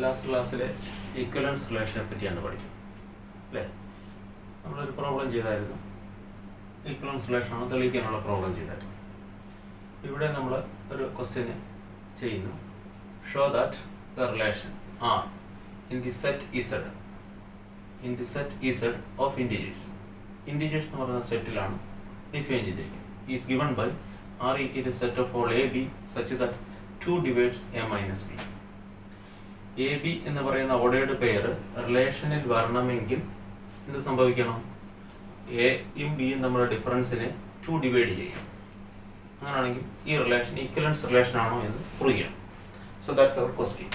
Last ക്ലാസ്സിലെ equivalence റിലേഷനെ പറ്റിയാണ് പഠിച്ചത് അല്ലേ? നമ്മളൊരു പ്രോബ്ലം ചെയ്തായിരുന്നു. ഈക്വലൻസ് റിലേഷനാണ് തെളിയിക്കാനുള്ള പ്രോബ്ലം ചെയ്തായിരുന്നു. ഇവിടെ നമ്മൾ ഒരു ക്വസ്റ്റ്യന് ചെയ്യുന്നു. Show that the relation R in the set Z of integers എന്ന് പറയുന്ന സെറ്റിലാണ് ഡിഫൈൻ ചെയ്തിരിക്കുന്നത്. Is given by R equal to set of all A B such that 2 divides a minus b. A B എന്ന് പറയുന്ന ordered pair റിലേഷനിൽ വരണമെങ്കിൽ എന്ത് സംഭവിക്കണം? എയും ബിയും തമ്മിലുള്ള ഡിഫറൻസിനെ 2 ഡിവൈഡ് ചെയ്യണം. അങ്ങനെയാണെങ്കിൽ ഈ റിലേഷൻ ഈക്വലൻസ് റിലേഷൻ ആണോ എന്ന് പ്രൂവ് ചെയ്യണം. So that's our question.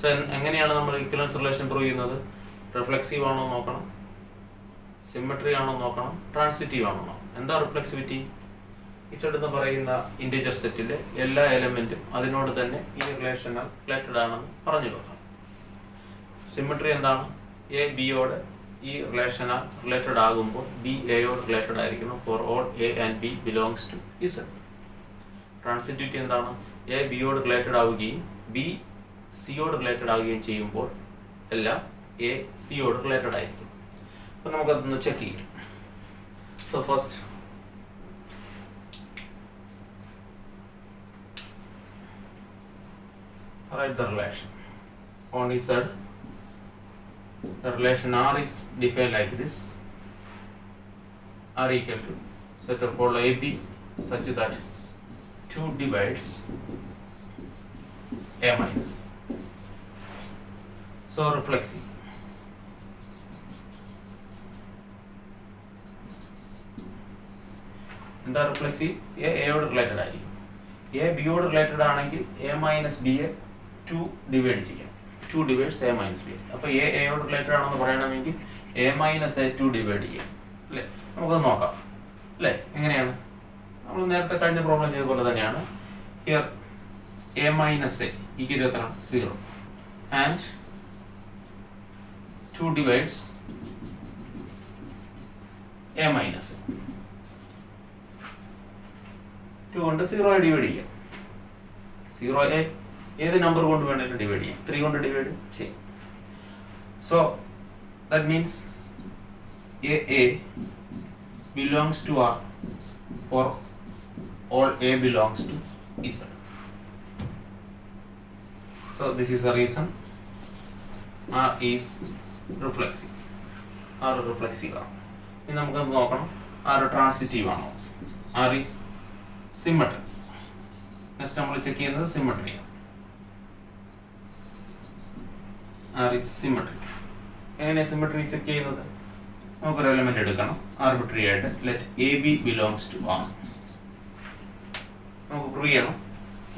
So എങ്ങനെയാണ് നമ്മൾ ഈക്വലൻസ് റിലേഷൻ പ്രൂവ് ചെയ്യുന്നത്? റിഫ്ലെക്സീവ് ആണോ നോക്കണം, സിമെട്രി ആണോ നോക്കണം, ട്രാൻസിറ്റീവ് ആണോ നോക്കണം. എന്താ റിഫ്ലെക്സിവിറ്റി? ഇസഡ് എന്ന് പറയുന്ന ഇൻറ്റിജർ സെറ്റിലെ എല്ലാ എലമെന്റും അതിനോട് തന്നെ ഈ റിലേഷനാൽ റിലേറ്റഡ് ആണെന്ന് പറഞ്ഞു കൊടുക്കണം. സിമെട്രി എന്താണ്? എ ബിയോട് ഈ റിലേഷനാൽ റിലേറ്റഡ് ആകുമ്പോൾ ബി എയോട് റിലേറ്റഡ് ആയിരിക്കണം. For all A and B belongs to Z. Transitivity എന്താണ്? എ ബിയോട് റിലേറ്റഡ് ആവുകയും ബി സിയോട് റിലേറ്റഡ് ആവുകയും ചെയ്യുമ്പോൾ എല്ലാം എ സിയോട് റിലേറ്റഡ് ആയിരിക്കും. അപ്പം നമുക്കതൊന്ന് ചെക്ക് ചെയ്യാം. So first write the relation. On Z, the relation R is defined like this: R equal to set of all AB such that 2 divides A minus. So reflexive. എന്താ reflexive? എയോട് related ആയിരിക്കും. A ബിയോട് related ആണെങ്കിൽ A minus ബിയെ 2 divide ചെയ്യാം. 2 divides A minus B. അപ്പോൾ എയോട് related ആണെന്ന് പറയണമെങ്കിൽ A minus A 2 divide ചെയ്യാം അല്ലേ? നമുക്കത് നോക്കാം അല്ലേ? എങ്ങനെയാണ്? നമ്മൾ നേരത്തെ കഴിഞ്ഞ പ്രോബ്ലം ചെയ്ത പോലെ തന്നെയാണ്. Here A minus A equal to എത്ര? 0 and 2 divides A minus A. 2 കൊണ്ട് 0 ഡിവൈഡ് ചെയ്യാം. 0 ഏത് നമ്പർ കൊണ്ട് വേണമെങ്കിലും ഡിവൈഡ് ചെയ്യാം. 3 കൊണ്ട് ഡിവൈഡ് ചെയ്യാം. So that means A belongs to R for all A belongs to Z. So this is the reason R is reflexive. R reflexive ആണ്. ഇനി നമുക്ക് നോക്കണം ആർ ട്രാൻസിറ്റീവ് ആണോ. R is symmetry. നെക്സ്റ്റ് നമ്മൾ check ചെയ്യുന്നത് സിമെട്രിയാണ്. R is symmetry. എങ്ങനെയാണ് symmetry check ചെയ്യുന്നത്? നമുക്കൊരു എലമെന്റ് എടുക്കണം ആർബിട്രറി ആയിട്ട്. Let A B belongs to R. നമുക്ക് പ്രൂവ് ചെയ്യണം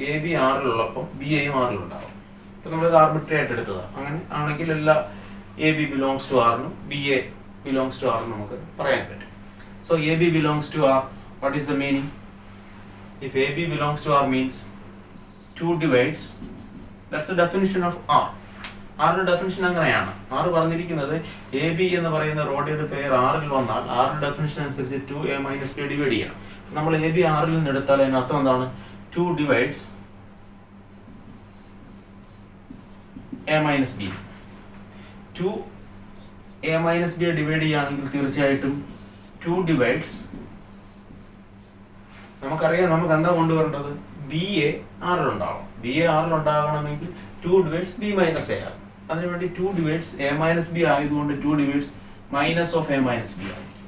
എ ബി ആറിലുള്ളപ്പോൾ ബി എയും ആറിലുണ്ടാവും. ഇപ്പം നമ്മളിത് ആർബിട്രറി ആയിട്ട് എടുത്തതാണ്. അങ്ങനെ ആണെങ്കിൽ എല്ലാ എ ബി ബിലോങ്സ് ടു ആറിനും ബി എ ബിലോങ്സ് ടു ആറിനും നമുക്ക് പറയാൻ പറ്റും. So A B belongs to R, what is the meaning? If AB belongs to R means 2 divides, that's the definition of R. R ന്റെ definition അങ്ങനെയാണ്. R പറഞ്ഞിരിക്കുന്നത് A B എന്ന് പറയുന്ന റോഡിയുടെ pair ആറിൽ വന്നാൽ ആറിന്റെ ഡെഫിനിഷൻ അനുസരിച്ച് 2a മൈനസ് ബി ഡിവൈഡ് ചെയ്യണം. നമ്മൾ എ ബി ആറിൽ നിന്ന് എടുത്താൽ അതിന് അർത്ഥം എന്താണ്? 2 divides a minus B. 2a minus B divide ചെയ്യുകയാണെങ്കിൽ തീർച്ചയായിട്ടും 2 divides, നമുക്കറിയാം നമുക്ക് എന്താ കൊണ്ടുവരേണ്ടത്? ബി എ ആറിലുണ്ടാവും. ബി എ ആറിലുണ്ടാകണമെങ്കിൽ 2 ഡിവൈഡ്സ് ബി മൈനസ് എ ആണ്. അതിനുവേണ്ടി 2 ഡിവൈഡ്സ് എ മൈനസ് ബി ആയതുകൊണ്ട് 2 divides minus of A minus B ആയിരിക്കും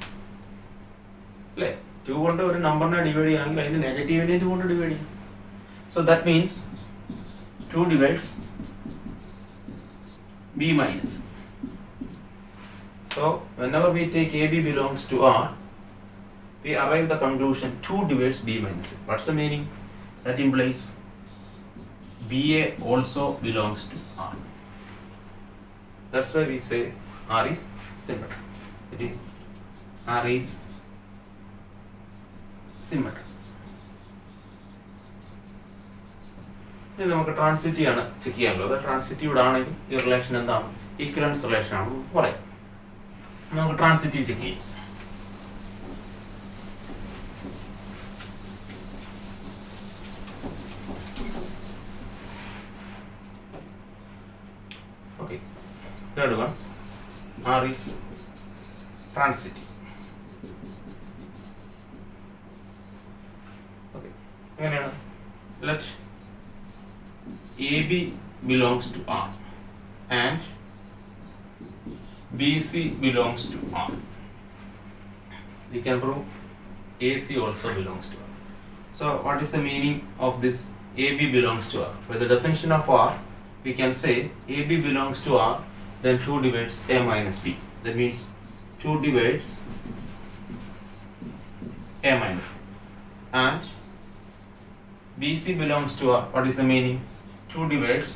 അല്ലേ? 2 കൊണ്ട് ഒരു നമ്പറിനെ ഡിവൈഡ് ചെയ്യണമെങ്കിൽ അതിന്റെ നെഗറ്റീവിനെ 2 കൊണ്ട് ഡിവൈഡ് ചെയ്യും. So that means 2 divides B minus. So whenever we take AB belongs to R, we arrive the conclusion 2 divides B minus A. What's the meaning? That implies BA also belongs to R. That's why we say R is symmetry. It is R is symmetry. ഇനി നമുക്ക് transitive ആണ് check ചെയ്യാനുള്ളത്. Transitive ആണെങ്കിൽ ഈ relation എന്താണ്? Equivalence relation ആണെന്ന് പറയാം. നമുക്ക് ട്രാൻസിറ്റീവ് ചെക്ക് ചെയ്യാം. Third one, R is transitive. Okay. Let AB belongs to R and BC belongs to R. We can prove AC also belongs to R. So what is the meaning of this AB belongs to R? By the definition of R, we can say AB belongs to R, then 2 divides A minus B. That means 2 divides A minus B. And BC belongs to R. What is the meaning? 2 divides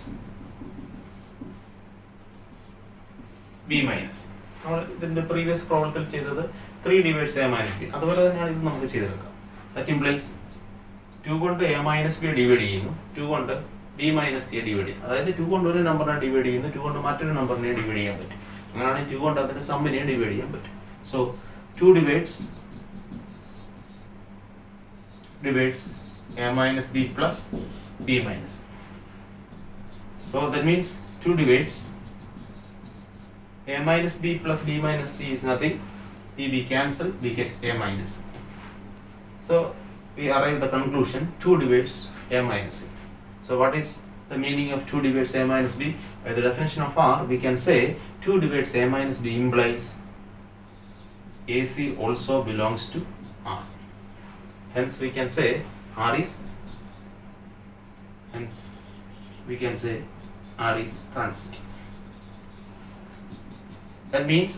B minus. നമ്മൾ ഇതിൻ്റെ previous പ്രോബ്ലത്തിൽ ചെയ്തത് 3 divides A minus B. അതുപോലെ തന്നെയാണ് ഇത് നമുക്ക് ചെയ്തെടുക്കാം. That implies 2 കൊണ്ട് A minus B divide ചെയ്യുന്നു, 2 കൊണ്ട് B minus C ഡിവൈഡ് ചെയ്യുന്നു. അതായത് 2 കൊണ്ട് ഒരു നമ്പറിനെ ഡിവൈഡ് ചെയ്യുന്നു, 2 കൊണ്ട് മറ്റൊരു നമ്പറിനെ ഡിവൈഡ് ചെയ്യാൻ പറ്റും. അങ്ങനെയാണെങ്കിൽ 2 കൊണ്ട് അതിന്റെ സമ്മിനെ ഡിവൈഡ് ചെയ്യാൻ പറ്റും. So 2 divides A minus B plus B minus. So that means 2 divides A minus B plus B minus C is nothing. B cancel, we get A minus. So we arrive at the conclusion 2 divides A minus C. So what is the meaning of 2 divides A minus B? By the definition of R, we can say 2 divides A minus B implies AC also belongs to R. Hence we can say R is transitive. That means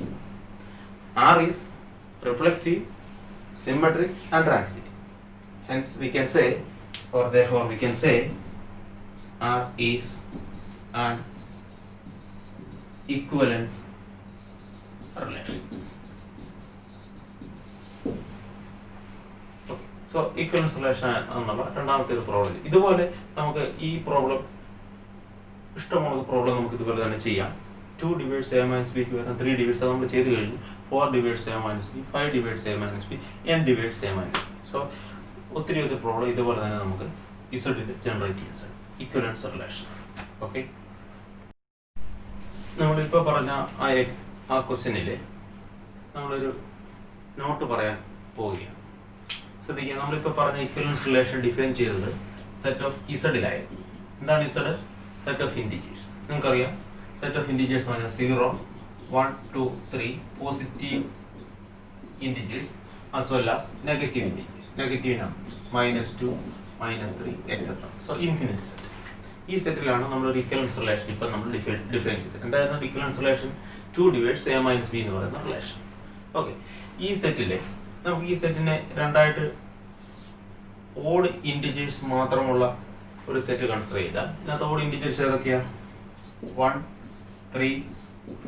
R is reflexive, symmetric and transitive. Hence we can say, or therefore we can say, R is an equivalence relation. Okay. So equivalence relation എന്നുള്ള രണ്ടാമത്തെ ഒരു problem. ഇതുപോലെ നമുക്ക് ഈ problem ഇഷ്ടമുള്ള problem നമുക്ക് ഇതുപോലെ തന്നെ ചെയ്യാം. 2 divides A minus B ക്ക് വരാം, 3 divides നമ്മൾ ചെയ്ത് കഴിഞ്ഞു, 4 divides A minus B, 5 divides A minus B, n divides A minus B. So ഒത്തിരി പ്രോബ്ലം ഇതുപോലെ തന്നെ നമുക്ക് ഇസഡിൽ ജനറേറ്റ് ചെയ്യാൻ സാധിക്കും. ഇക്വലൻസ് റിലേഷൻ. ഓക്കെ, നമ്മളിപ്പോൾ പറഞ്ഞ ആ ക്വസ്റ്റ്യനിൽ നമ്മളൊരു നോട്ട് പറയാൻ പോവുകയാണ്. ശ്രദ്ധിക്കുക, നമ്മളിപ്പോൾ പറഞ്ഞ ഇക്വലൻസ് റിലേഷൻ ഡിഫൈൻ ചെയ്തത് സെറ്റ് ഓഫ് ഇസഡിലായിരുന്നു. എന്താണ് ഇസഡ്? Set of integers. നിങ്ങൾക്കറിയാം, set of integers are 0, 1, 2, 3 positive integers as well as negative integers, negative numbers, -2, -3, etc. So infinite set. ഈ സെറ്റിലാണ് നമ്മൾ ഒരു ഇക്വലൻസ് റിലേഷൻ ഇപ്പോൾ നമ്മൾ ഡിഫൈൻ ചെയ്തത്. എന്തായിരുന്നു ഇക്വലൻസ് relation? 2 divides A minus B എന്ന് പറയുന്ന റിലേഷൻ. ഓക്കെ, ഈ സെറ്റിലെ നമുക്ക് ഈ സെറ്റിനെ രണ്ടായിട്ട് ഓഡ് ഇൻറ്റിജേഴ്സ് മാത്രമുള്ള ഒരു സെറ്റ് കൺസിഡർ ചെയ്താൽ ഇതിനകത്ത് ഓഡ് ഇൻറ്റിജേഴ്സ് ഏതൊക്കെയാണ്? 1, 3,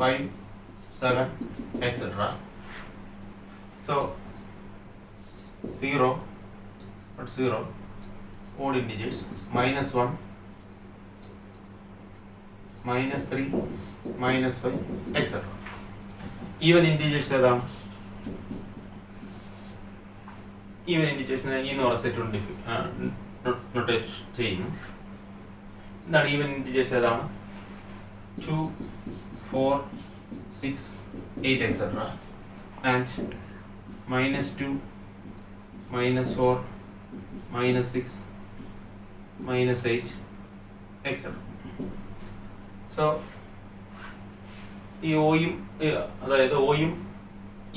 5, 7, etc. So 0, odd integers, -1, -3, -5, etc. Even integers ഏതാണ്? ഈവൻ ഇൻറ്റിജേഴ്സിനെ ഈ എന്ന് പറഞ്ഞ സെറ്റ് നൊട്ടേറ്റ് ചെയ്യുന്നു. എന്താണ് ഈവൻ ഇൻറ്റിജേഴ്സ് ഏതാണ്? 2, 4, 6, 8, etc. and -2, -4, -6, -8, etc. So ഈ ഓയും അതായത് ഓയും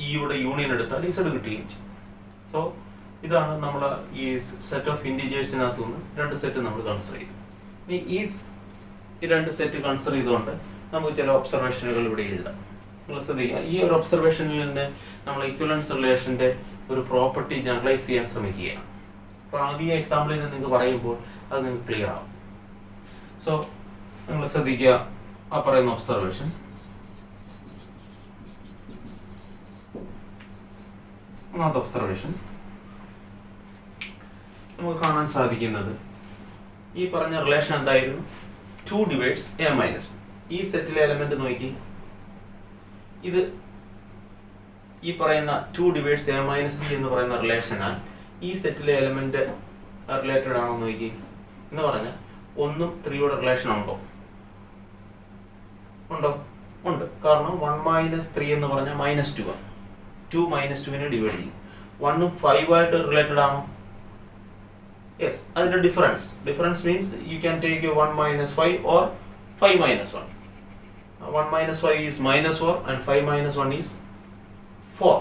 ഇയുടെ യൂണിയൻ എടുത്താൽ ഇസഡ് കിട്ടുകയും ചെയ്യും. സോ ഇതാണ് നമ്മൾ ഈ സെറ്റ് ഓഫ് ഇൻറ്റിജേഴ്സിനകത്തു നിന്ന് രണ്ട് സെറ്റ് നമ്മൾ കൺസിഡർ ചെയ്തു. ഇനി ഈ രണ്ട് സെറ്റ് കൺസിഡർ ചെയ്തുകൊണ്ട് നമുക്ക് ചില ഒബ്സർവേഷനുകൾ ഇവിടെ എഴുതാം. നിങ്ങൾ ശ്രദ്ധിക്കുക, ഈ ഒരു ഒബ്സർവേഷനിൽ നിന്ന് നമ്മൾ ഇക്വലൻസ് റിലേഷൻ്റെ ഒരു പ്രോപ്പർട്ടി ജനറലൈസ് ചെയ്യാൻ ശ്രമിക്കുകയാണ്. അപ്പോൾ ആദ്യ എക്സാമ്പിളിൽ നിന്ന് നിങ്ങൾക്ക് പറയുമ്പോൾ അത് നിങ്ങൾക്ക് ക്ലിയർ ആവും. സോ നിങ്ങൾ ശ്രദ്ധിക്കുക, ആ പറയുന്ന ഒബ്സർവേഷൻ ഒന്നാമത്തെ ഒബ്സർവേഷൻ നമുക്ക് കാണാൻ സാധിക്കുന്നത് ഈ പറഞ്ഞ റിലേഷൻ എന്തായിരുന്നു? 2 divides A minus B. ഈ സെറ്റിലെ എലമെന്റ് നോക്കി, ഇത് ഈ പറയുന്ന 2 divides A minus B എന്ന് പറയുന്ന റിലേഷനാൽ ഈ സെറ്റിലെ എലമെന്റ് റിലേറ്റഡ് ആണോ നോക്കി എന്ന് പറഞ്ഞാൽ 1ഉം 3യുടെ റിലേഷൻ ഉണ്ടോ? ഉണ്ട്. കാരണം 1 - 3 എന്ന് പറഞ്ഞാൽ -2 ആണ്. 2 - 2 ഡിവൈഡ് ചെയ്യും. 1 5 ആയിട്ട് റിലേറ്റഡ് ആണോ? യെസ്. അതിന്റെ difference means you can take 1 - 5 or 5 - 1. 1 - 5 is -4 and 5 - 1 is 4.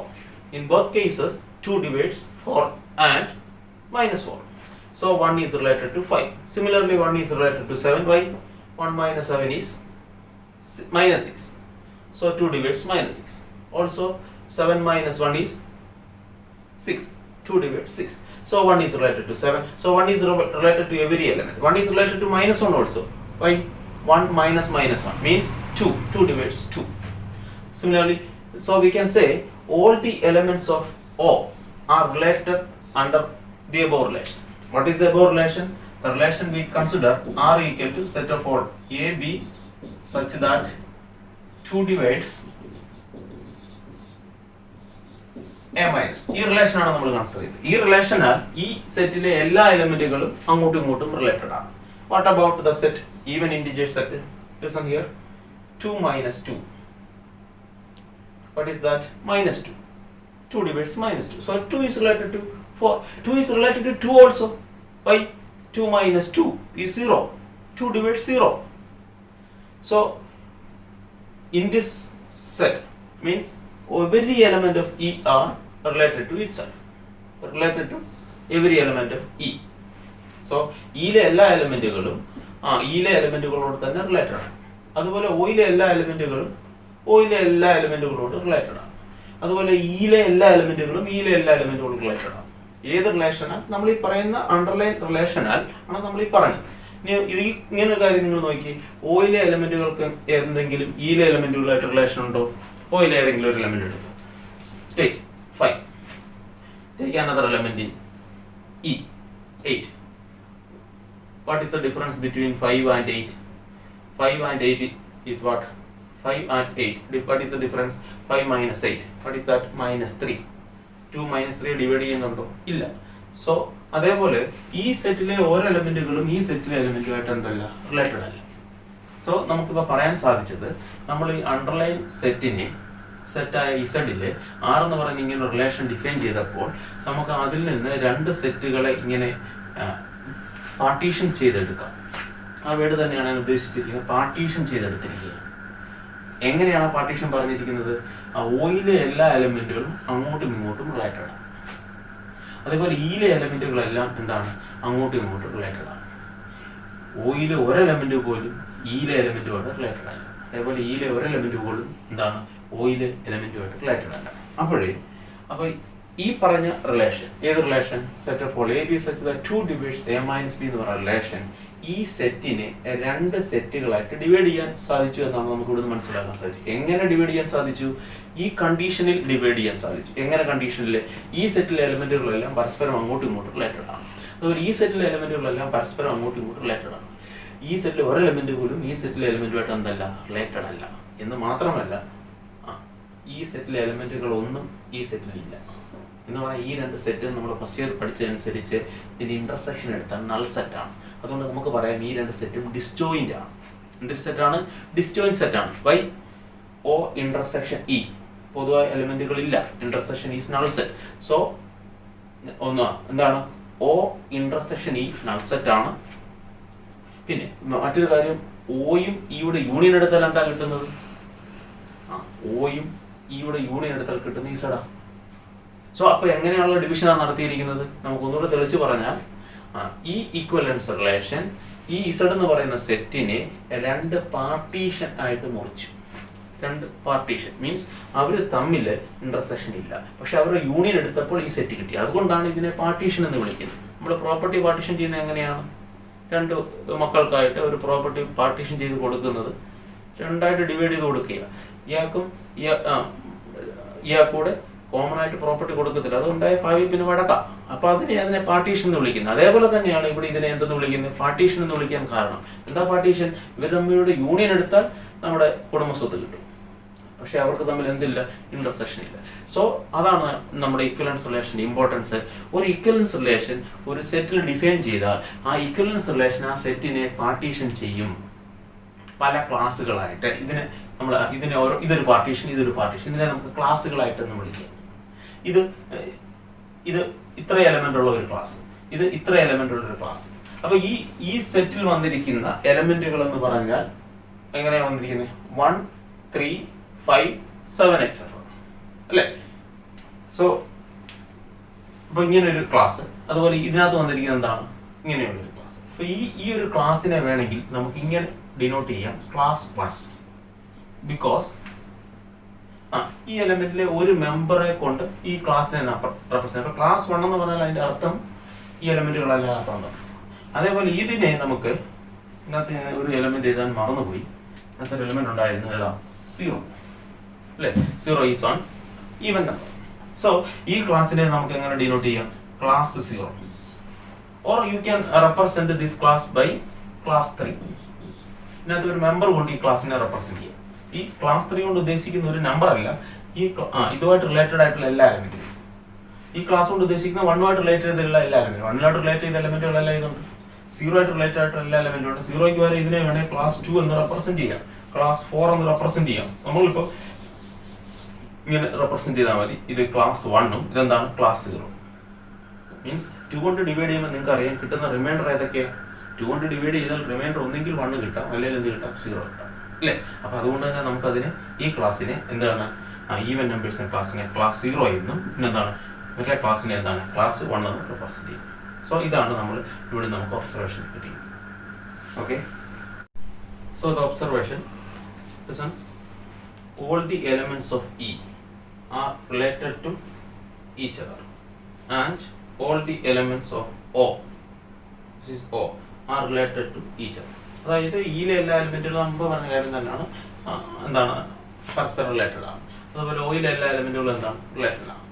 In both cases 2 divides 4 and -4. So 1 is related to 5. Similarly 1 is related to 7. Why? 1 - 7 is -6. So 2 divides -6. Also 7 - 1 is 6. 2 divides 6. So 1 is related to 7. So 1 is related to every element. 1 is related to -1 also. Why? 1 minus -1 means 2. 2 divides 2. Similarly, so we can say all the elements of O are related under the above relation. What is the above relation? The relation we consider R equal to set of all A, B such that 2 divides A minus. ഈ relation ആണ് നമ്മൾ consider ചെയ്തത്. ഈ റിലേഷനാൽ ഈ സെറ്റിലെ എല്ലാ എലിമെന്റുകളും അങ്ങോട്ടും ഇങ്ങോട്ടും റിലേറ്റഡ് ആണ്. What about the set even integer set? Listen here. 2 minus 2. What is that? -2. 2 divides -2. So 2 is related to 4. 2 is related to 2 also. Why? 2 minus 2 is 0. 2 divides 0. So in this set means every element of E are related to itself. Related to every element of E. So ഈയിലെ എല്ലാ എലിമെന്റുകളും ഈയിലെ എലിമെന്റുകളോട് തന്നെ related ആണ്. അതുപോലെ ഓയിലെ എല്ലാ എലിമെന്റുകളും ഓയിലെ എല്ലാ എലിമെന്റുകളോട് related ആണ്. അതുപോലെ ഈയിലെ എല്ലാ എലിമെന്റുകളും ഈയിലെ എല്ലാ എലിമെന്റുകളും റിലേറ്റഡ് ആണ്. ഏത് റിലേഷനാൽ? നമ്മൾ ഈ പറയുന്ന അണ്ടർലൈൻ റിലേഷനാൽ ആണ് നമ്മൾ ഈ പറഞ്ഞത്. ഇത് ഇങ്ങനെ ഒരു കാര്യം നിങ്ങൾ നോക്കി, ഓയിലെ എലിമെന്റുകൾക്ക് എന്തെങ്കിലും ഈയിലെ എലിമെന്റുകളായിട്ട് റിലേഷൻ ഉണ്ടോ? ഓയിലെ ഏതെങ്കിലും ഒരു എലിമെന്റ് എടുക്കും. Take 5. Take another element in E. 8. What is the difference between 5 and 8? 5 and 8 is what? 5 and 8. What is the difference? 5 minus 8. What is that? -3. 2 minus 3 divide ചെയ്യുന്നുണ്ടോ? ഇല്ല. സോ അതേപോലെ ഈ സെറ്റിലെ ഓരോ എലിമെന്റുകളും ഈ സെറ്റിലെ എലിമെന്റുമായിട്ട് എന്തല്ല? റിലേറ്റഡ് അല്ല. സോ നമുക്കിപ്പോൾ പറയാൻ സാധിച്ചത്, നമ്മൾ ഈ അണ്ടർലൈൻ സെറ്റായ ഇസഡിലെ R എന്ന് പറയുന്ന ഇങ്ങനെ റിലേഷൻ ഡിഫൈൻ ചെയ്തപ്പോൾ നമുക്ക് അതിൽ നിന്ന് 2 സെറ്റുകളെ ഇങ്ങനെ പാർട്ടീഷൻ ചെയ്തെടുക്കാം. ആ വേർഡ് തന്നെയാണ് ഞാൻ ഉദ്ദേശിച്ചിരിക്കുന്നത്. പാർട്ടീഷൻ ചെയ്തെടുത്തിരിക്കുക. എങ്ങനെയാണ് പാർട്ടീഷൻ പറഞ്ഞിരിക്കുന്നത്? ഓയിലെ എല്ലാ എലിമെന്റുകളും അങ്ങോട്ടും ഇങ്ങോട്ടും റിലേറ്റഡ് ആണ്. അതേപോലെ ഈയിലെ എലിമെന്റുകളെല്ലാം എന്താണ്? അങ്ങോട്ടും ഇങ്ങോട്ടും റിലേറ്റഡ് ആണ്. ഓയിലെ ഒരു എലിമെന്റ് പോലും ഈയിലെ എലിമെന്റുമായിട്ട് റിലേറ്റഡ് അല്ല. അതേപോലെ ഈയിലെ ഒരു എലിമെന്റ് പോലും എന്താണ്? ഓയിലെ എലിമെന്റുമായിട്ട് റിലേറ്റഡ് അല്ല. അപ്പോൾ ഈ പറഞ്ഞ റിലേഷൻ, ഏത് relation? Set of all A B such that 2 divides A minus B എന്ന് പറയുന്ന റിലേഷൻ ഈ സെറ്റിനെ 2 സെറ്റുകളായിട്ട് ഡിവൈഡ് ചെയ്യാൻ സാധിച്ചു എന്നാണ് നമുക്ക് ഇവിടുന്ന് മനസ്സിലാക്കാൻ സാധിച്ചു. എങ്ങനെ ഡിവൈഡ് ചെയ്യാൻ സാധിച്ചു? ഈ കണ്ടീഷനിൽ ഡിവൈഡ് ചെയ്യാൻ സാധിച്ചു. എങ്ങനെ കണ്ടീഷനിൽ? ഈ സെറ്റിലെ എലിമെന്റുകളെല്ലാം പരസ്പരം അങ്ങോട്ടും ഇങ്ങോട്ടും റിലേറ്റഡ് ആണ്. അതുപോലെ ഈ സെറ്റിലെ എലിമെന്റുകളെല്ലാം പരസ്പരം അങ്ങോട്ടും ഇങ്ങോട്ടും റിലേറ്റഡ് ആണ്. ഈ സെറ്റിലെ ഒരു എലിമെന്റ് പോലും ഈ സെറ്റിലെ എലിമെന്റുമായിട്ട് എന്തല്ല? റിലേറ്റഡ് അല്ല. എന്ന് മാത്രമല്ല, ഈ സെറ്റിലെ എലിമെന്റുകൾ ഒന്നും ഈ സെറ്റിലില്ല എന്ന് പറഞ്ഞാൽ ഈ 2 സെറ്റ് നമ്മൾ ഫസ്റ്റ് ഇയർ പഠിച്ചതനുസരിച്ച് ഇതിന്റെ ഇന്റർസെക്ഷൻ എടുത്താൽ നൾ സെറ്റാണ്. അതുകൊണ്ട് നമുക്ക് പറയാം ഈ 2 സെറ്റും ഡിസ്ജോയിന്റ് ആണ്. എന്തൊരു സെറ്റാണ്? ഡിസ്ജോയിന്റ് സെറ്റാണ്. വൈ? O intersection E. പൊതുവായ എലിമെന്റുകൾ ഇല്ല. Intersection is null set. So എന്താണ്? O intersection E null set ആണ്. പിന്നെ മറ്റൊരു കാര്യം, ഓയും ഇയുടെ യൂണിയൻ എടുത്താൽ എന്താ കിട്ടുന്നത്? ഓയും ഇയുടെ യൂണിയൻ എടുത്താൽ കിട്ടുന്ന ഈ സെഡാ. സോ അപ്പൊ എങ്ങനെയുള്ള ഡിവിഷനാണ് നടത്തിയിരിക്കുന്നത്? നമുക്ക് ഒന്നുകൂടെ തെളിച്ച് പറഞ്ഞാൽ, ഈ ഈക്വലൻസ് റിലേഷൻ ഈ ഇസഡ് എന്ന് പറയുന്ന സെറ്റിനെ 2 പാർട്ടീഷൻ ആയിട്ട് മുറിച്ചു. 2 പാർട്ടീഷൻ മീൻസ് അവർ തമ്മിൽ ഇന്റർസെക്ഷൻ ഇല്ല, പക്ഷെ അവരുടെ യൂണിയൻ എടുത്തപ്പോൾ ഈ സെറ്റ് കിട്ടി. അതുകൊണ്ടാണ് ഇതിനെ പാർട്ടീഷൻ എന്ന് വിളിക്കുന്നത്. നമ്മൾ പ്രോപ്പർട്ടി പാർട്ടീഷൻ ചെയ്യുന്നത് എങ്ങനെയാണ്? 2 മക്കൾക്കായിട്ട് ഒരു പ്രോപ്പർട്ടി പാർട്ടീഷൻ ചെയ്ത് കൊടുക്കുന്നത് 2ആയിട്ട് ഡിവൈഡ് ചെയ്ത് കൊടുക്കുക. ഇയാൾക്കൂടെ കോമൺ ആയിട്ട് പ്രോപ്പർട്ടി കൊടുക്കത്തില്ല. അതുകൊണ്ടായ ഭാവി പിന്നെ വഴക്കാം. അപ്പൊ അതിനെ പാർട്ടീഷൻ എന്ന് വിളിക്കുന്നത്. അതേപോലെ തന്നെയാണ് ഇവിടെ ഇതിനെ എന്തെന്ന് വിളിക്കുന്നത്? പാർട്ടീഷൻ എന്ന് വിളിക്കാൻ കാരണം എന്താ? പാർട്ടീഷൻ, ഇവർ തമ്മിലുള്ള യൂണിയൻ എടുത്താൽ നമ്മുടെ കുടുംബസ്വത്ത് കിട്ടും, പക്ഷെ അവർക്ക് തമ്മിൽ എന്തില്ല? ഇന്റർസെക്ഷൻ ഇല്ല. സോ അതാണ് നമ്മുടെ ഇക്വലൻസ് റിലേഷന്റെ ഇമ്പോർട്ടൻസ്. ഒരു ഇക്വലൻസ് റിലേഷൻ ഒരു സെറ്റിൽ ഡിഫൈൻ ചെയ്താൽ ആ ഇക്വലൻസ് റിലേഷൻ ആ സെറ്റിനെ പാർട്ടീഷൻ ചെയ്യും. പല ക്ലാസ്സുകളായിട്ട് ഇതിനെ ഇതൊരു പാർട്ടീഷൻ ഇതിനെ നമുക്ക് ക്ലാസ്സുകളായിട്ടൊന്ന് വിളിക്കാം. ഇത് ഇത്ര എലമെന്റ് ഉള്ള ഒരു ക്ലാസ്, ഇത് ഇത്ര എലമെന്റ് ഉള്ള ഒരു ക്ലാസ്. അപ്പൊ ഈ സെറ്റിൽ വന്നിരിക്കുന്ന എലമെന്റുകൾ എന്ന് പറഞ്ഞാൽ എങ്ങനെയാണ് വന്നിരിക്കുന്നത്? 1, 3, 5, 7 എക്സെട്ര അല്ലേ? സോ അപ്പൊ ഇങ്ങനെ ഒരു ക്ലാസ്, അതുപോലെ ഇതിനകത്ത് വന്നിരിക്കുന്നത് എന്താണ്? ഇങ്ങനെയുള്ള ഒരു ക്ലാസ്. അപ്പൊ ഈ ഒരു ക്ലാസ്സിനെ വേണമെങ്കിൽ നമുക്ക് ഇങ്ങനെ ഡിനോട്ട് ചെയ്യാം, ക്ലാസ് 1. ബിക്കോസ് ഈ എലമെന്റിലെ ഒരു മെമ്പറെ കൊണ്ട് ഈ ക്ലാസ്സിനെ റെപ്രസെന്റ്. ക്ലാസ് 1 എന്ന് പറഞ്ഞാൽ അതിന്റെ അർത്ഥം ഈ എലമെന്റുകളെല്ലാം അർത്ഥമുണ്ട്. അതേപോലെ ഇതിനെ നമുക്ക് ഇതിനകത്ത് ഒരു എലമെന്റ് എഴുതാൻ മറന്നുപോയി. അതിനകത്ത് ഒരു എലമെന്റ് ഉണ്ടായിരുന്നു, ഏതാ? 0 അല്ലേ? 0 is an even number. So ഈ ക്ലാസ്സിനെ നമുക്ക് എങ്ങനെ ഡിനോട്ട് ചെയ്യാം? Class 0. Or you can represent this class by class 3. ഇതിനകത്ത് ഒരു മെമ്പർ കൊണ്ട് ഈ ക്ലാസ്സിനെ റെപ്രസെന്റ് ചെയ്യാം. ഈ ക്ലാസ് 3 കൊണ്ട് ഉദ്ദേശിക്കുന്ന ഒരു നമ്പർ അല്ല, ഇതുമായിട്ട് റിലേറ്റഡ് ആയിട്ടുള്ള എല്ലാ എലമെന്റും. ഈ ക്ലാസ് കൊണ്ട് ഉദ്ദേശിക്കുന്ന 1 റിലേറ്റഡ് ചെയ്തുള്ള എല്ലാ എലമെന്റും. 1 റിലേറ്റ് ചെയ്ത എലമെന്റുകളെല്ലാം ഇതുണ്ട്. 0 റിലേറ്റഡ് ആയിട്ടുള്ള എല്ലാ എലമെന്റും ഉണ്ട്. 0 വരെ ഇതിനെ വേണമെങ്കിൽ ക്ലാസ് 2 എന്ന് റെപ്രസെന്റ് ചെയ്യാം, ക്ലാസ് 4 എന്ന് റെപ്രസെന്റ് ചെയ്യാം. നമ്മളിപ്പോ ഇങ്ങനെ റെപ്രസെന്റ് ചെയ്താൽ മതി. ഇത് ക്ലാസ് 1ഉം ഇതെന്താണ്? ക്ലാസ് 0. മീൻസ് 2 കൊണ്ട് ഡിവൈഡ് ചെയ്യുമ്പോൾ നിങ്ങൾക്ക് അറിയാം കിട്ടുന്ന റിമൈൻഡർ ഏതൊക്കെയാണ്? 2 കൊണ്ട് ഡിവൈഡ് ചെയ്താൽ റിമൈൻഡർ ഒന്നെങ്കിൽ 1 കിട്ടാം, അല്ലെങ്കിൽ എന്ത് കിട്ടാം? 0 കിട്ടാം അല്ലേ? അപ്പൊ അതുകൊണ്ട് തന്നെ നമുക്കതിനെ ഈ ക്ലാസ്സിനെ എന്താണ്? ഈവൻ നമ്പേഴ്സിനെ ക്ലാസ്സിനെ ക്ലാസ് 0 എന്നും പിന്നെന്താണ് മറ്റേ ക്ലാസ്സിനെ എന്താണ്? ക്ലാസ് 1 എന്ന് റെപ്രസെന്റ് ചെയ്യും. സോ ഇതാണ് ഇവിടെ നമുക്ക് ഒബ്സർവേഷൻ കിട്ടിയത്. Okay, so the observation listen, all the elements of E are related to each other and all the elements of O, this is O, are related to each other. അതായത് ഈയിലെ എല്ലാ എലമെന്റുകളും മുമ്പ് പറഞ്ഞ കാര്യം തന്നെയാണ്, എന്താണ്? പരസ്പരം റിലേറ്റഡ് ആണ്. അതുപോലെ ഓയിലെ എല്ലാ എലമെന്റുകളും എന്താണ്? റിലേറ്റഡ് ആണ്.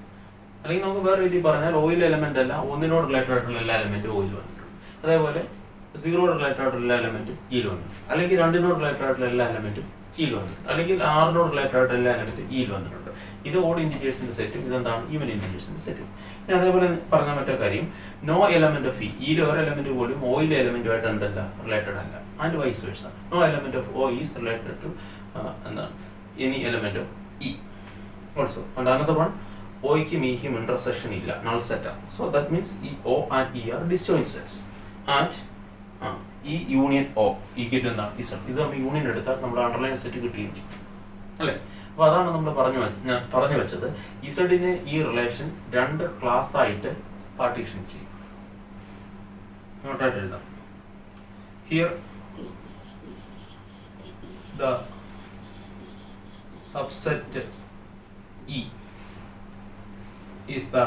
അല്ലെങ്കിൽ നമുക്ക് വേറെ രീതിയിൽ പറഞ്ഞാൽ ഓയിൽ എലമെന്റ് അല്ല, ഒന്നിനോട് റിലേറ്റഡ് ആയിട്ടുള്ള എല്ലാ എലമെന്റും ഓയിൽ വന്നിട്ടുണ്ട്. അതേപോലെ 0 റിലേറ്റഡ് ആയിട്ടുള്ള എല്ലാ എലമെന്റും ഈയിൽ വന്നിട്ടുണ്ട്. അല്ലെങ്കിൽ 2 റിലേറ്റഡ് ആയിട്ടുള്ള എല്ലാ എലമെന്റും ഈയിൽ വന്നിട്ടുണ്ട്. അല്ലെങ്കിൽ 6 റിലേറ്റഡ് ആയിട്ടുള്ള എല്ലാ എലമെന്റും ഈയിൽ വന്നിട്ടുണ്ട്. ഇത് ഓഡ് ഇന്റിജേഴ്സിന്റെ സെറ്റും ഇതെന്താണ്? ഈവൻ ഇന്റിജേഴ്സിന്റെ സെറ്റും. പിന്നെ അതേപോലെ പറഞ്ഞ മറ്റേ കാര്യം, നോ എലമെന്റ് ഓഫ് ഇ, ഈയിലെ ഒരു എലമെന്റ് പോലും ഓയിലെ എലമെന്റുമായിട്ട് എന്തല്ല? റിലേറ്റഡ് അല്ല. And vice versa, no element of O is related to എന്താണ്? Any element of E also. And another one, ഓയ്ക്കും ഇക്കും ഇന്റർസെക്ഷൻ ഇല്ല, നൾ സെറ്റ് ആണ്. സോ ദാറ്റ് മീൻസ് ഈ O and E are disjoint sets. ആൻഡ് E union O equal എന്താണ്? Z. ഇത് നമ്മൾ യൂണിയൻ എടുത്താൽ നമ്മുടെ അണ്ടർലൈൻ സെറ്റ് കിട്ടുകയും ചെയ്യും അല്ലേ? അപ്പൊ അതാണ് നമ്മൾ പറഞ്ഞു വെച്ചത്. ഇസഡിനെ ഈ റിലേഷൻ 2 ക്ലാസ് ആയിട്ട് പാർട്ടീഷൻ ചെയ്യും. നോട്ടായിട്ട് എഴുതാം. Here the subset E is the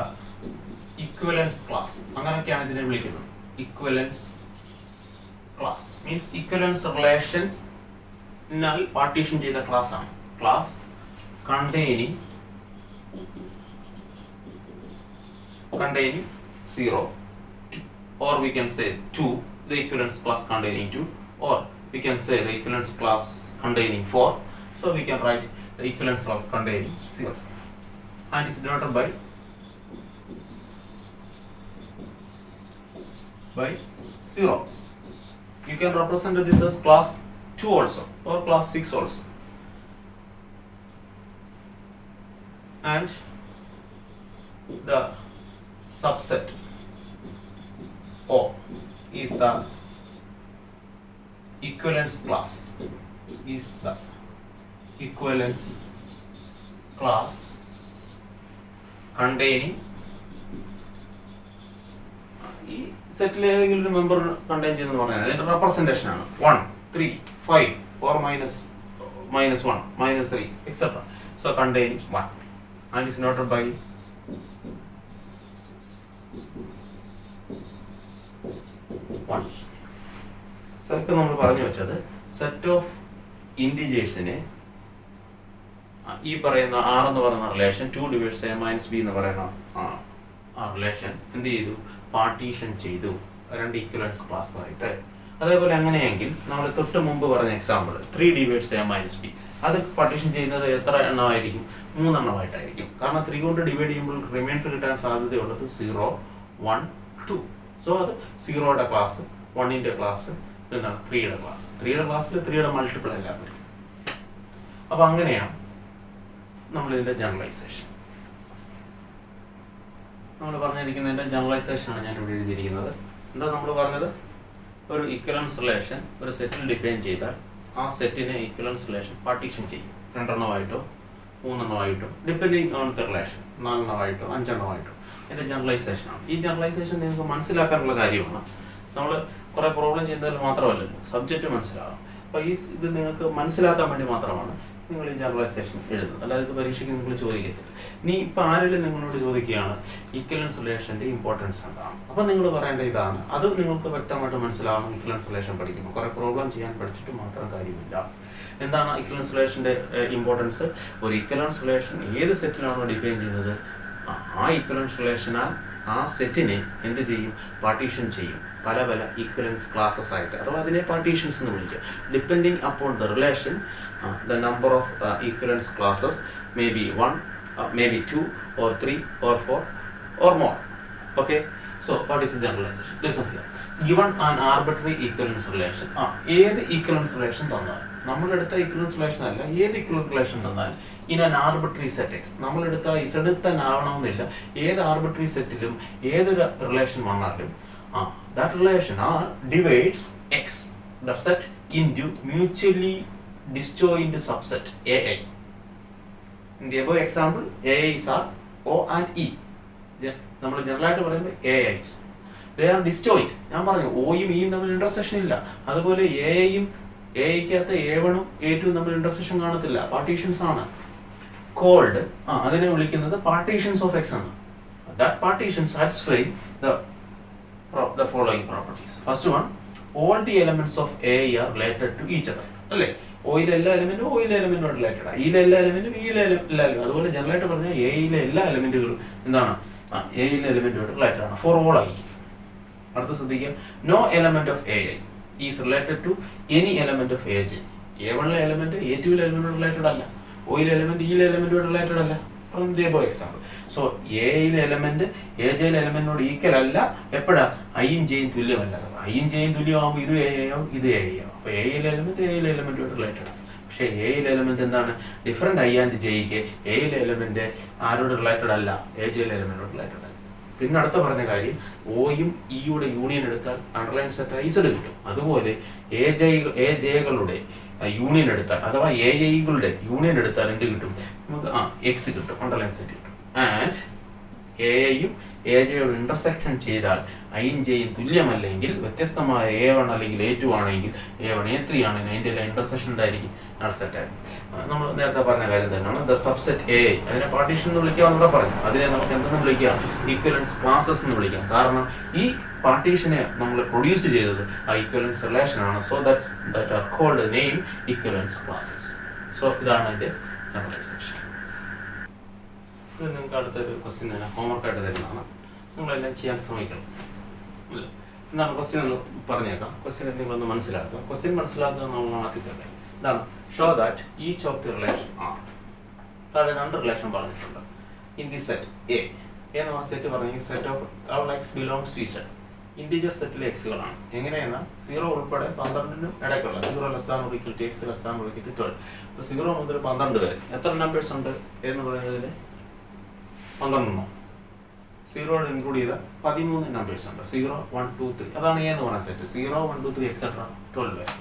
ഇക്വലൻസ് class. അങ്ങനെയൊക്കെയാണ് ഇതിനെ വിളിക്കുന്നത്. ഇക്വലൻസ് ക്ലാസ് മീൻസ് ഇക്വലൻസ് റിലേഷൻ പാർട്ടീഷൻ ചെയ്ത ക്ലാസ് ആണ്. Class containing 0, or we can say 2, the equivalence class containing 2, or we can say the equivalence class containing 4. So we can write the equivalence class containing 0, and it's denoted by 0. You can represent this as class 2 also, or class 6 also. And the subset O is the equivalence class containing ഈ സെറ്റിൽ ഏതെങ്കിലും ഒരു member contain ചെയ്യുന്നത് പറഞ്ഞാൽ അതിന്റെ representation ആണ് 1, 3, 5 or -1, -3 etc. So containing 1 and is noted by 1. So ഇപ്പൊ നമ്മൾ പറഞ്ഞു വെച്ചത് സെറ്റ് ഓഫ് ഇന്റിജേഴ്സിനെ ഈ പറയുന്ന R എന്ന് പറയുന്ന റിലേഷൻ 2 ഡിവൈഡ്സ് A - B എന്ന് പറയുന്ന ആ റിലേഷൻ എന്ത് ചെയ്തു? പാർട്ടീഷൻ ചെയ്തു 2 ഈക്വലൻസ് ക്ലാസ് ആയിട്ട്. അതേപോലെ അങ്ങനെയെങ്കിൽ നമ്മൾ തൊട്ട് മുമ്പ് പറഞ്ഞ എക്സാമ്പിൾ 3 ഡിവൈഡ്സ് A - B, അത് പാർട്ടീഷൻ ചെയ്യുന്നത് എത്ര എണ്ണമായിരിക്കും? 3 എണ്ണമായിട്ടായിരിക്കും. കാരണം 3 കൊണ്ട് ഡിവൈഡ് ചെയ്യുമ്പോൾ റിമൈൻഡർ കിട്ടാൻ സാധ്യതയുള്ളത് 0, 1, 2. സോ അത് 0യുടെ ക്ലാസ്, 1ന്റെ ക്ലാസ്, എന്താണ് 3യുടെ ക്ലാസ്. 3യുടെ ക്ലാസ്സിൽ 3യുടെ മൾട്ടിപ്പിൾ എല്ലാം വരും. അപ്പോൾ അങ്ങനെയാണ് നമ്മളിതിൻ്റെ ജനറലൈസേഷൻ. നമ്മൾ പറഞ്ഞിരിക്കുന്നതിൻ്റെ ജനറലൈസേഷനാണ് ഞാൻ ഇവിടെ എഴുതിയിരിക്കുന്നത്. എന്താ നമ്മൾ പറഞ്ഞത്? ഒരു ഇക്വലൻസ് റിലേഷൻ ഒരു സെറ്റിൽ ഡിഫൈൻ ചെയ്താൽ ആ സെറ്റിനെ ഇക്വലൻസ് റിലേഷൻ പാർട്ടീഷൻ ചെയ്യും. 2 എണ്ണമായിട്ടോ 3 എണ്ണമായിട്ടോ ഡിപ്പെൻഡിങ് ഓൺ ദ റിലേഷൻ, 4 എണ്ണമായിട്ടോ 5 എണ്ണമായിട്ടോ. ഇതിൻ്റെ ജനറലൈസേഷനാണ്. ഈ ജനറലൈസേഷൻ നിങ്ങൾക്ക് മനസ്സിലാക്കാനുള്ള കാര്യമാണ്. നമ്മൾ കുറേ പ്രോബ്ലം ചെയ്യുന്നതിൽ മാത്രമല്ലല്ലോ, സബ്ജക്റ്റ് മനസ്സിലാകാം. അപ്പോൾ ഇത് നിങ്ങൾക്ക് മനസ്സിലാക്കാൻ വേണ്ടി മാത്രമാണ് നിങ്ങൾ ഈ ജനറലൈസേഷൻ എഴുതുന്നത്. അല്ലാതെ ഇത് പരീക്ഷയ്ക്ക് നിങ്ങൾ ചോദിക്കത്തില്ല. ഇനി ഇപ്പോൾ ആരെങ്കിലും നിങ്ങളോട് ചോദിക്കുകയാണ് ഇക്വലൻസ് റിലേഷൻ്റെ ഇമ്പോർട്ടൻസ് എന്താണ്, അപ്പോൾ നിങ്ങൾ പറയേണ്ട ഇതാണ്. അത് നിങ്ങൾക്ക് വ്യക്തമായിട്ട് മനസ്സിലാവണം. ഇക്വലൻസ് റിലേഷൻ പഠിക്കുമ്പോൾ കുറേ പ്രോബ്ലം ചെയ്യാൻ പഠിച്ചിട്ട് മാത്രം കാര്യമില്ല. എന്താണ് ഇക്വലൻസ് റിലേഷൻ്റെ ഇമ്പോർട്ടൻസ്? ഒരു ഇക്വലൻസ് റിലേഷൻ ഏത് സെറ്റിലാണോ ഡിഫൈൻ ചെയ്യുന്നത് ആ ഇക്വലൻസ് റിലേഷനാൽ ആ സെറ്റിനെ എന്ത് ചെയ്യും? പാർട്ടീഷൻ ചെയ്യും. പല പല ഈക്വലൻസ് ക്ലാസ്സസ് ആയിട്ട്, അഥവാ അതിനെ പാർട്ടീഷൻസ് എന്ന് വിളിക്കുക. Depending upon the relation the number of equivalence classes may be 1, maybe 2 or 3 or 4 or more. Okay, so what is the generalization? Listen here. Given an arbitrary equivalence relation, ഏത് equivalence relation തന്നാൽ, നമ്മളെടുത്ത equivalence relation അല്ല, ഏത് equivalence relation തന്നാൽ in an arbitrary set X, നമ്മളെടുത്ത Z തന്നെ ആവണമെന്നില്ല, ഏത് arbitrary സെറ്റിലും ഏതൊരു relation വന്നാലും that relation divides X, the set, into mutually disjoint subset AI. In the above example, AIs are O and E. നമ്മൾ ജനറലായിട്ട് പറയുമ്പോൾ AIs. They are disjoint. ഞാൻ പറഞ്ഞു ഓയും ഇയും തമ്മിൽ ഇന്റർസെക്ഷൻ ഇല്ല. അതുപോലെ എയും എയ്ക്കകത്ത് A1ഉം A2ഉം തമ്മിൽ ഇന്റർസെക്ഷൻ കാണത്തില്ല. പാർട്ടീഷൻസ് ആണ്. കോൾഡ് അതിനെ വിളിക്കുന്നത് പാർട്ടീഷൻസ് ഓഫ് X ആണ്. That partition satisfy the following properties. First one, all the elements of A are related to each other. അല്ലേ? ഓയിലെ എല്ലാ എലമെന്റും ഓയിലെ എലമെന്റും റിലേറ്റഡ്, ഈയിലെ എല്ലാ എലമെന്റും ഈയിലെ എല്ലാ എലമെന്റും. അതുപോലെ ജനറലായിട്ട് പറഞ്ഞാൽ എയിലെ എല്ലാ എലമെന്റുകളും എന്താണ്? എയിലെ എലമെന്റുമായിട്ട് റിലേറ്റഡ് ആണ്. For all I. അടുത്ത ശ്രദ്ധിക്കുക, no element of A I is related to any element of A J. A1ലെ എലമെന്റ് A2ലെ എലമെന്റ് റിലേറ്റഡ് അല്ല, ഓയിലെ എലമെന്റ് ഈയിലെ എലമെന്റുമായിട്ട് റിലേറ്റഡ് അല്ല. From the above example. So എയിലെ എലമെന്റ് AJയിലെ എലമെന്റിനോട് ഈക്വൽ അല്ല. എപ്പോഴാ? ഐയും ജെയും തുല്യമല്ല. ഐയും ജെയും തുല്യമാകുമ്പോൾ ഇത് A ആവും ഇത് A ആവും. അപ്പോൾ എയിലെ എലമെന്റ് എയിലെ എലമെന്റുമായിട്ട് റിലേറ്റഡ്. പക്ഷേ എയിലെ എലമെന്റ് എന്താണ്? ഡിഫറെന്റ് ഐ ആൻഡ് ജെയ്ക്ക് എയിലെ എലമെന്റ് ആരോട് റിലേറ്റഡ് അല്ല? AJയിലെ എലമെന്റോട് റിലേറ്റഡ് അല്ല. പിന്നെ അടുത്ത പറഞ്ഞ കാര്യം, ഓയും ഇയുടെ യൂണിയൻ എടുത്താൽ അണ്ടർലൈൻ സെറ്റ് Z കിട്ടും. അതുപോലെ AJകളുടെ യൂണിയൻ എടുത്താൽ, അഥവാ AIകളുടെ യൂണിയൻ എടുത്താൽ എന്ത് കിട്ടും? നമുക്ക് X കിട്ടും, അണ്ടർലൈൻ സെറ്റ് കിട്ടും. ആൻഡ് എയും AJയോട് ഇന്റർസെക്ഷൻ ചെയ്താൽ ഐയും ജെയും തുല്യമല്ലെങ്കിൽ, വ്യത്യസ്തമായ A1 അല്ലെങ്കിൽ A2 ആണെങ്കിൽ, A1 A3 ആണെങ്കിൽ അതിൻ്റെ എല്ലാം ഇന്റർസെക്ഷൻ എന്തായിരിക്കും? നൾ സെറ്റ് ആയിരിക്കും. നമ്മൾ നേരത്തെ പറഞ്ഞ കാര്യം തന്നെയാണ്. ദ സബ്സെറ്റ് A, അതിനെ പാർട്ടീഷൻ എന്ന് വിളിക്കാമെന്നൂടെ പറഞ്ഞു. അതിനെ നമുക്ക് എന്തെന്ന് വിളിക്കാം? ഈക്വലൻസ് ക്ലാസസ് എന്ന് വിളിക്കാം. കാരണം ഈ പാർട്ടീഷനെ നമ്മൾ പ്രൊഡ്യൂസ് ചെയ്തത് ആ ഈക്വലൻസ് റിലേഷൻ ആണ്. So that are called name equivalence classes. So ഇതാണ് അതിൻ്റെ ജനറലൈസേഷൻ. ഇത് നിങ്ങൾക്ക് അടുത്തൊരു ക്വസ്റ്റ്യൻ തന്നെ ഹോംവർക്കായിട്ട് തരുന്നതാണ്. നിങ്ങളെല്ലാം ചെയ്യാൻ ശ്രമിക്കണം. എന്താണ് ക്വസ്റ്റ്യൻ എന്ന് പറഞ്ഞേക്കാം. ക്വസ്റ്റ്യൻ നിങ്ങളൊന്ന് മനസ്സിലാക്കുക. ക്വസ്റ്റ്യൻ മനസ്സിലാക്കുക എന്നുള്ളതാണ് ആദ്യത്തെ. ഇതാണ് show that each of the relation R. താഴെ 2 റിലേഷൻ പറഞ്ഞിട്ടുണ്ട്. ഇൻ ദി സെറ്റ് എ എന്ന് സെറ്റ് പറഞ്ഞെങ്കിൽ set of all x belongs to Z. Integer സെറ്റിലെ എക്സുകളാണ്. എങ്ങനെയെന്നാൽ 0 ഉൾപ്പെടെ 12നും ഇടയ്ക്കുള്ള 0 less than or equal to x less than or equal to 12. അപ്പോൾ 0 മുതൽ 12 വരെ എത്ര നമ്പേഴ്സ് ഉണ്ട് എന്ന് പറയുന്നതിൽ 12 0 ഇൻക്ലൂഡ് ചെയ്ത 13 നമ്പേഴ്സ് ഉണ്ട്. 0 1 2 3 അതാണ് എന്ന് പറഞ്ഞ സെറ്റ്. 0 1 2 3 എക്സെട്ര 12 വരെ.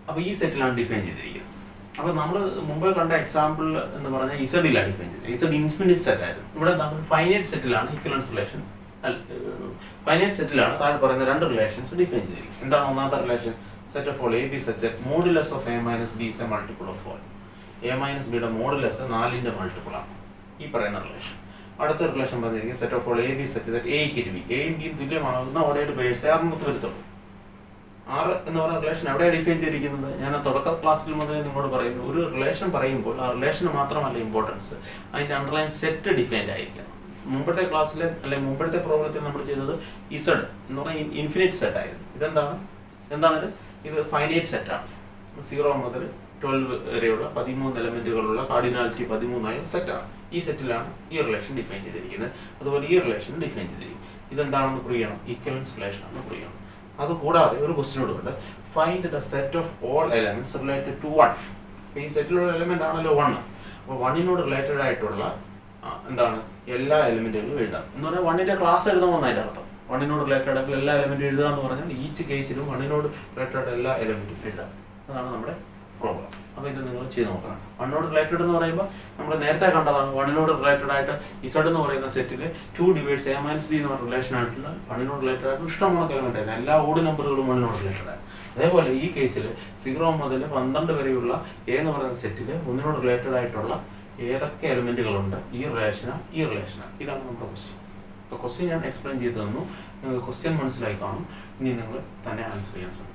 അപ്പോൾ ഈ സെറ്റിലാണ് ഡിഫൈൻ ചെയ്തിരിക്കുന്നത്. അപ്പോൾ നമ്മൾ മുമ്പ് കണ്ട എക്സാമ്പിൾ എന്ന് പറഞ്ഞാൽ ഇസഡിലാണ് ഡിഫൈൻ ചെയ്തത്. ഇസഡ് ഇൻഫിനിറ്റ് സെറ്റ് ആയിരുന്നു. ഇവിടെ നമ്മൾ ഫൈനൈറ്റ് സെറ്റിലാണ് ഈക്വലൻസ് റിലേഷൻ, ഫൈനൈറ്റ് സെറ്റിലാണ് താഴെ പറയുന്ന 2 റിലേഷൻസ് ഡിഫൈൻ ചെയ്തിരിക്കുന്നത്. എന്താണ് ഒന്നാമത്തെ relation? Set of all A B such modulus of A minus B is A multiple of all. A minus ബിയുടെ മോഡുലസ് 4ന്റെ മൾട്ടിപ്പിൾ ആണ് ഈ പറയുന്ന റിലേഷൻ. അടുത്ത റിലേഷൻ പറഞ്ഞിരിക്കുന്നത് set of all A B such that എയ്ക്ക് ബി എയും ബിയും തുല്യമാകുന്ന ordered birds 6 വരുത്തുള്ളൂ. 6 എന്ന് പറയുന്ന റിലേഷൻ എവിടെയാണ് ഡിഫൈൻ ചെയ്തിരിക്കുന്നത്? ഞാൻ തുടക്ക ക്ലാസ്സിൽ മുതലേ നിങ്ങളോട് പറയുന്നു, ഒരു റിലേഷൻ പറയുമ്പോൾ ആ റിലേഷന് മാത്രമല്ല ഇമ്പോർട്ടൻസ്, അതിൻ്റെ അണ്ടർലൈൻ സെറ്റ് ഡിഫൈൻഡ് ആയിരിക്കണം. മുമ്പത്തെ ക്ലാസ്സിൽ അല്ലെങ്കിൽ മുമ്പത്തെ പ്രോബ്ലത്തിൽ നമ്മൾ ചെയ്തത് ഇസഡ് എന്ന് പറഞ്ഞാൽ ഇൻഫിനിറ്റ് സെറ്റ് ആയിരുന്നു. എന്താണിത്? ഇത് ഫൈനൈറ്റ് സെറ്റാണ്. 0 മുതൽ 12 വരെയുള്ള 13 എലമെന്റുകളുള്ള കാർഡിനാലിറ്റി 13 സെറ്റാണ്. ഈ സെറ്റിലാണ് ഈ റിലേഷൻ ഡിഫൈൻ ചെയ്തിരിക്കുന്നത്. അതുപോലെ ഈ റിലേഷൻ ഡിഫൈൻ ചെയ്തിരിക്കുന്നത്. ഇതെന്താണെന്ന് പ്രൂവ് ചെയ്യണം? ഈക്വലൻസ് റിലേഷൻ ആണെന്ന് പ്രൂവ് ചെയ്യണം. അത് കൂടാതെ ഒരു ക്വസ്റ്റ്യൻ ഉണ്ട്, find the set of all elements related to 1. ഈ സെറ്റിലുള്ള എലമെന്റ് ആണല്ലോ 1. അപ്പോൾ 1 റിലേറ്റഡ് ആയിട്ടുള്ള എന്താണ് എല്ലാ എലിമെന്റുകളും എഴുതാം എന്ന് പറഞ്ഞാൽ 1ന്റെ ക്ലാസ് എഴുതണമെന്ന് അതിന്റെ അർത്ഥം. 1 റിലേറ്റഡ് ആയിട്ടുള്ള എല്ലാ എലിമെന്റും എഴുതുക എന്ന് പറഞ്ഞാൽ ഈച്ച് കേസിലും 1 റിലേറ്റഡ് എല്ലാ എലിമെന്റും എഴുതാം. അതാണ് നമ്മുടെ പ്രോബ്ലം. അപ്പോൾ ഇത് നിങ്ങൾ ചെയ്ത് നോക്കണം. 1 റിലേറ്റഡ് എന്ന് പറയുമ്പോൾ നമ്മൾ നേരത്തെ കണ്ടതാണ്. 1 റിലേറ്റഡ് ആയിട്ട് Z എന്ന് പറയുന്ന സെറ്റിൽ 2 ഡിവൈഡ്സ് A - B എന്ന് പറഞ്ഞ റിലേഷൻ ആയിട്ടുള്ള 1 റിലേറ്റഡ് ആയിട്ട് ഇഷ്ടമുള്ള എലമെന്റ് ആയിരുന്നു. എല്ലാ ഓഡ് നമ്പറുകളും 1 റിലേറ്റഡ് ആണ്. അതേപോലെ ഈ കേസിൽ 0 മുതൽ 12 വരെയുള്ള A എന്ന് പറയുന്ന സെറ്റിൽ 1 റിലേറ്റഡ് ആയിട്ടുള്ള ഏതൊക്കെ എലിമെന്റുകളുണ്ട്, ഈ റിലേഷനാ. ഇതാണ് നമ്മുടെ ക്വസ്റ്റ്യൻ. അപ്പോൾ ക്വസ്റ്റ്യൻ ഞാൻ എക്സ്പ്ലെയിൻ ചെയ്ത് തന്നു. നിങ്ങൾക്ക് ക്വസ്റ്റ്യൻ മനസ്സിലായി കാണും. ഇനി നിങ്ങൾ തന്നെ ആൻസർ ചെയ്യാൻ ശ്രമിക്കും.